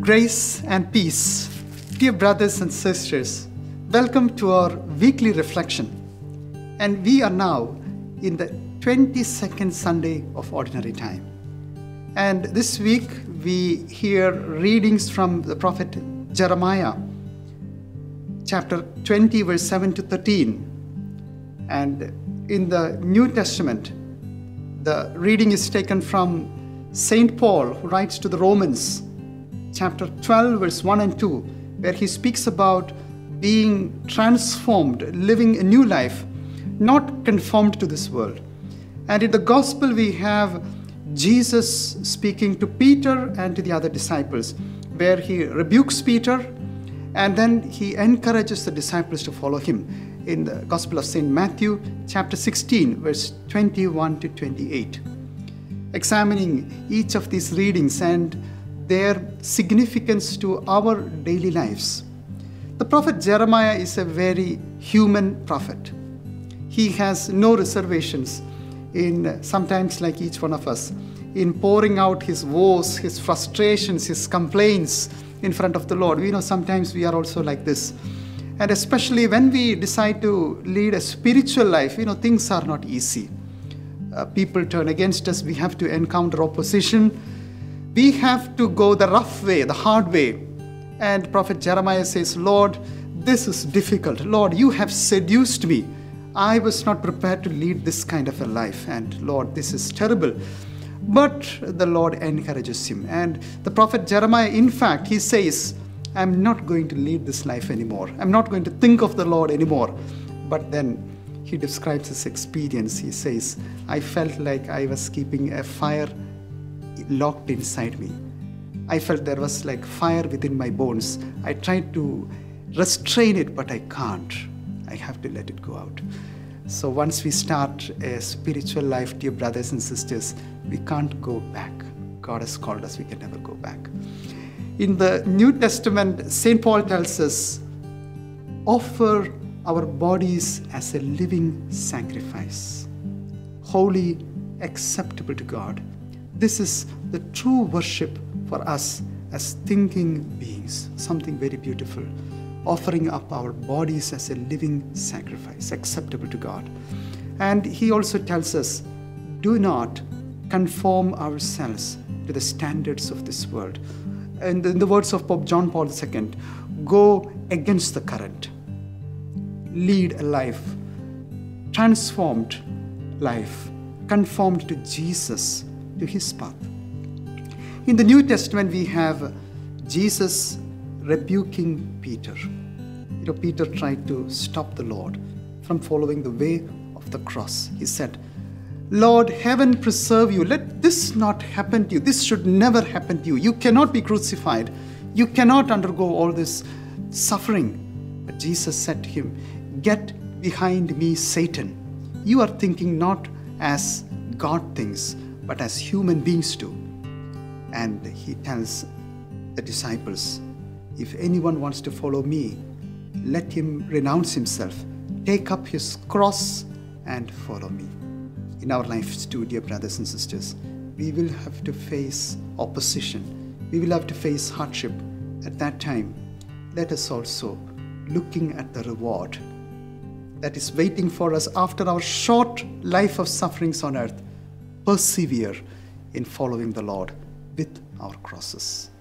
Grace and peace, dear brothers and sisters. Welcome to our weekly reflection. And we are now in the 22nd Sunday of Ordinary Time. And this week we hear readings from the prophet Jeremiah, chapter 20, verse 7 to 13. And in the New Testament, the reading is taken from St. Paul, who writes to the Romans, chapter 12, verse 1 and 2, where he speaks about being transformed, living a new life, not conformed to this world. And in the gospel, we have Jesus speaking to Peter and to the other disciples, where he rebukes Peter and then he encourages the disciples to follow him in the Gospel of St. Matthew, chapter 16, verse 21 to 28. Examining each of these readings and their significance to our daily lives. The prophet Jeremiah is a very human prophet. He has no reservations in, sometimes like each one of us, in pouring out his woes, his frustrations, his complaints in front of the Lord. We know sometimes we are also like this. And especially when we decide to lead a spiritual life, things are not easy. People turn against us. We have to encounter opposition. We have to go the rough way, the hard way. And Prophet Jeremiah says, Lord, this is difficult. Lord, you have seduced me. I was not prepared to lead this kind of a life. And Lord, this is terrible. But the Lord encourages him. And the prophet Jeremiah, in fact, he says, I'm not going to lead this life anymore. I'm not going to think of the Lord anymore. But then he describes his experience. He says, I felt like I was keeping a fire locked inside me. I felt there was like fire within my bones. I tried to restrain it, but I can't. I have to let it go out. So once we start a spiritual life, dear brothers and sisters, we can't go back. God has called us, we can never go back. In the New Testament, St. Paul tells us, offer our bodies as a living sacrifice, holy, acceptable to God. This is the true worship for us as thinking beings, something very beautiful. Offering up our bodies as a living sacrifice, acceptable to God. And he also tells us, do not conform ourselves to the standards of this world. And in the words of Pope John Paul II, go against the current. Lead a life, transformed life, conformed to Jesus, to his path. In the New Testament, we have Jesus rebuking Peter. Peter tried to stop the Lord from following the way of the cross. He said, Lord, heaven preserve you. Let this not happen to you. This should never happen to you. You cannot be crucified. You cannot undergo all this suffering. But Jesus said to him, get behind me, Satan. You are thinking not as God thinks, but as human beings do. And he tells the disciples, if anyone wants to follow me, let him renounce himself, take up his cross and follow me. In our lives too, dear brothers and sisters, we will have to face opposition. We will have to face hardship. At that time, let us also, looking at the reward that is waiting for us after our short life of sufferings on earth, persevere in following the Lord with our crosses.